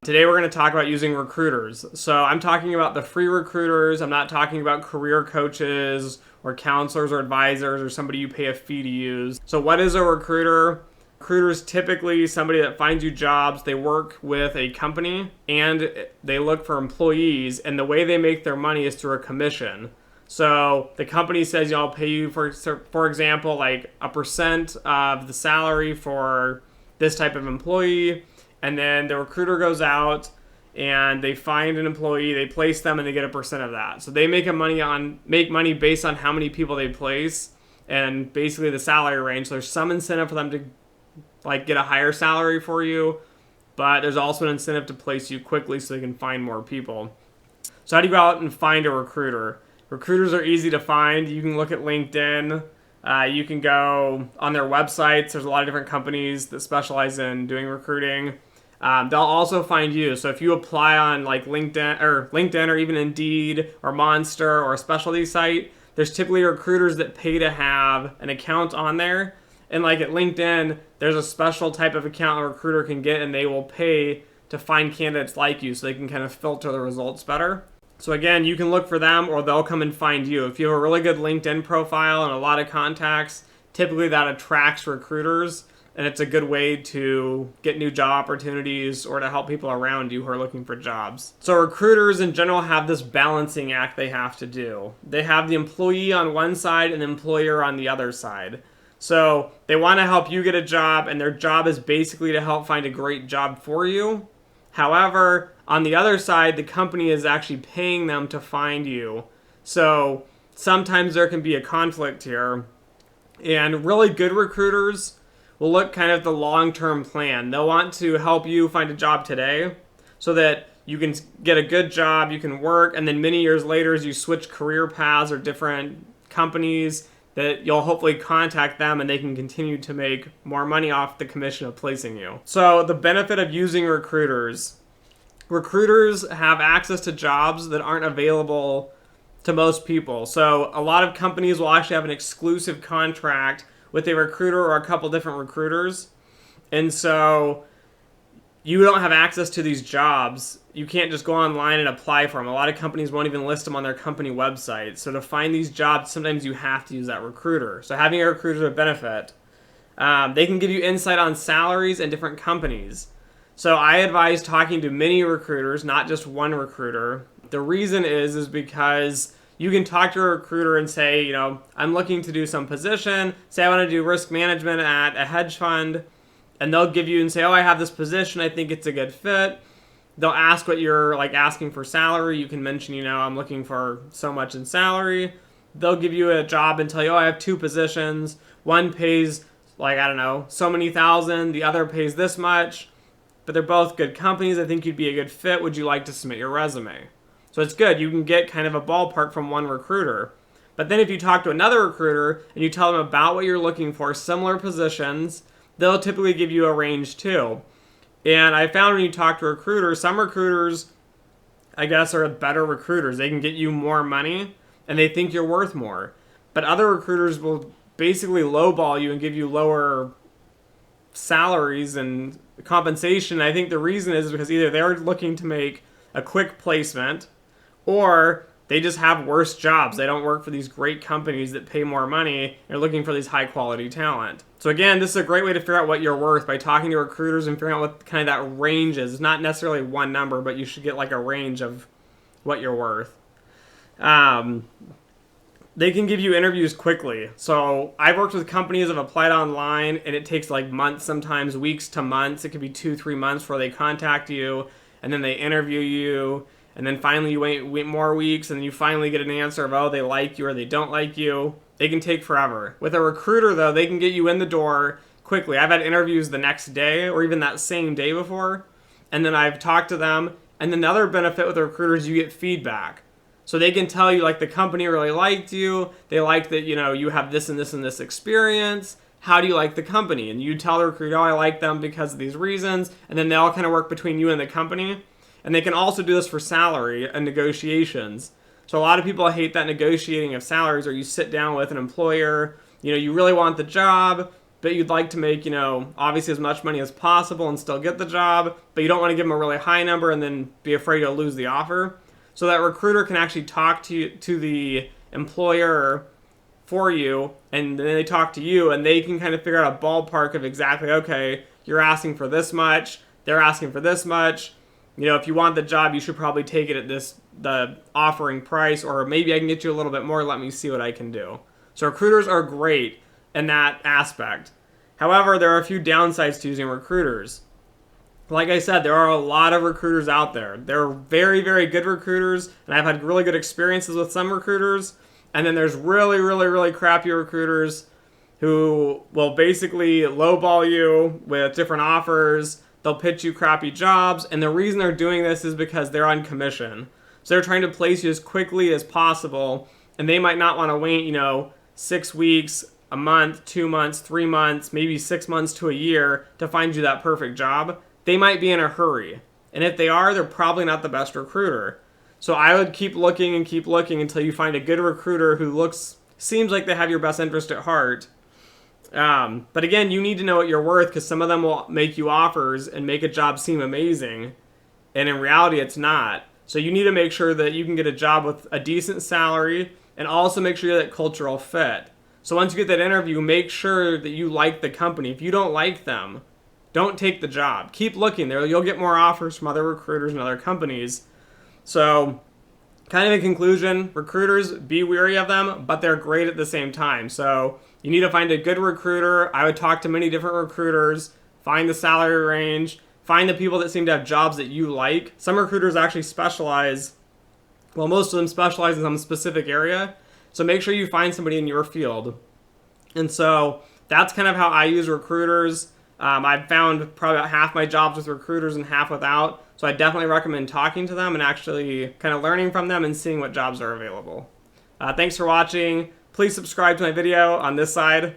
Today we're going to talk about using recruiters. So I'm talking about the free recruiters. I'm not talking about career coaches or counselors or advisors or somebody you pay a fee to use. So what is a recruiter? Recruiter is typically somebody that finds you jobs. They work with a company and they look for employees, and the way they make their money is through a commission. So the company says, I'll pay you, for example, like a percent of the salary for this type of employee. And then the recruiter goes out and they find an employee, they place them, and they get a percent of that. So they make money based on how many people they place and basically the salary range. So there's some incentive for them to get a higher salary for you, but there's also an incentive to place you quickly so they can find more people. So how do you go out and find a recruiter? Recruiters are easy to find. You can look at LinkedIn. You can go on their websites. There's a lot of different companies that specialize in doing recruiting. They'll also find you. So if you apply on LinkedIn or even Indeed or Monster or a specialty site, there's typically recruiters that pay to have an account on there. And at LinkedIn, there's a special type of account a recruiter can get, and they will pay to find candidates like you so they can kind of filter the results better. So again, you can look for them or they'll come and find you. If you have a really good LinkedIn profile and a lot of contacts, typically that attracts recruiters, and it's a good way to get new job opportunities or to help people around you who are looking for jobs. So recruiters in general have this balancing act they have to do. They have the employee on one side and the employer on the other side. So they want to help you get a job, and their job is basically to help find a great job for you. However, on the other side, the company is actually paying them to find you. So sometimes there can be a conflict here. And really good recruiters will look kind of at the long-term plan. They'll want to help you find a job today so that you can get a good job, you can work, and then many years later as you switch career paths or different companies, that you'll hopefully contact them and they can continue to make more money off the commission of placing you. So the benefit of using recruiters have access to jobs that aren't available to most people. So a lot of companies will actually have an exclusive contract with a recruiter or a couple different recruiters. And so you don't have access to these jobs. You can't just go online and apply for them. A lot of companies won't even list them on their company website. So to find these jobs, sometimes you have to use that recruiter. So having a recruiter is a benefit. They can give you insight on salaries and different companies. So I advise talking to many recruiters, not just one recruiter. The reason is because you can talk to a recruiter and say, I'm looking to do some position. Say I want to do risk management at a hedge fund. And they'll give you and say, I have this position. I think it's a good fit. They'll ask what you're asking for salary. You can mention, I'm looking for so much in salary. They'll give you a job and tell you, I have two positions. One pays so many thousand. The other pays this much. But they're both good companies. I think you'd be a good fit. Would you like to submit your resume? So it's good. You can get kind of a ballpark from one recruiter. But then if you talk to another recruiter and you tell them about what you're looking for, similar positions, they'll typically give you a range too. And I found when you talk to recruiters, some recruiters, I guess, are better recruiters. They can get you more money and they think you're worth more. But other recruiters will basically lowball you and give you lower salaries and compensation. I think the reason is because either they're looking to make a quick placement or they just have worse jobs. They don't work for these great companies that pay more money. They're looking for these high quality talent. So again, this is a great way to figure out what you're worth by talking to recruiters and figuring out what kind of that range is. It's not necessarily one number, but you should get a range of what you're worth. They can give you interviews quickly. So I've worked with companies that have applied online, and it takes months, sometimes weeks to months. It could be 2-3 months before they contact you, and then they interview you. And then finally you wait more weeks, and then you finally get an answer of, they like you or they don't like you. They can take forever. With a recruiter, though, they can get you in the door quickly. I've had interviews the next day or even that same day before, and then I've talked to them. And then the other benefit with a recruiter is you get feedback. So they can tell you, the company really liked you. They liked that, you have this and this and this experience. How do you like the company? And you tell the recruiter, I like them because of these reasons. And then they all kind of work between you and the company. And they can also do this for salary and negotiations. So a lot of people hate that negotiating of salaries, or you sit down with an employer, you really want the job, but you'd like to make, obviously as much money as possible and still get the job, but you don't want to give them a really high number and then be afraid you'll lose the offer. So that recruiter can actually talk to the employer for you, and then they talk to you, and they can kind of figure out a ballpark of exactly, okay, you're asking for this much, they're asking for this much. If you want the job, you should probably take it at the offering price, or maybe I can get you a little bit more, let me see what I can do. So recruiters are great in that aspect. However, there are a few downsides to using recruiters. Like I said, there are a lot of recruiters out there. There are very, very good recruiters, and I've had really good experiences with some recruiters. And then there's really, really, really crappy recruiters who will basically lowball you with different offers. They'll pitch you crappy jobs, and the reason they're doing this is because they're on commission. So they're trying to place you as quickly as possible, and they might not want to wait, 6 weeks, a month, 2 months, 3 months, maybe 6 months to a year to find you that perfect job. They might be in a hurry, and if they are, they're probably not the best recruiter. So I would keep looking until you find a good recruiter who seems like they have your best interest at heart. But again, you need to know what you're worth, because some of them will make you offers and make a job seem amazing, and in reality it's not. So you need to make sure that you can get a job with a decent salary, and also make sure you get that cultural fit. So once you get that interview, make sure that you like the company. If you don't like them, don't take the job. Keep looking there. You'll get more offers from other recruiters and other companies. So kind of in conclusion, recruiters, be wary of them, but they're great at the same time. So you need to find a good recruiter. I would talk to many different recruiters, find the salary range, find the people that seem to have jobs that you like. Some recruiters actually most of them specialize in some specific area. So make sure you find somebody in your field. And so that's kind of how I use recruiters. I've found probably about half my jobs with recruiters and half without. So I definitely recommend talking to them and actually kind of learning from them and seeing what jobs are available. Thanks for watching. Please subscribe to my video on this side.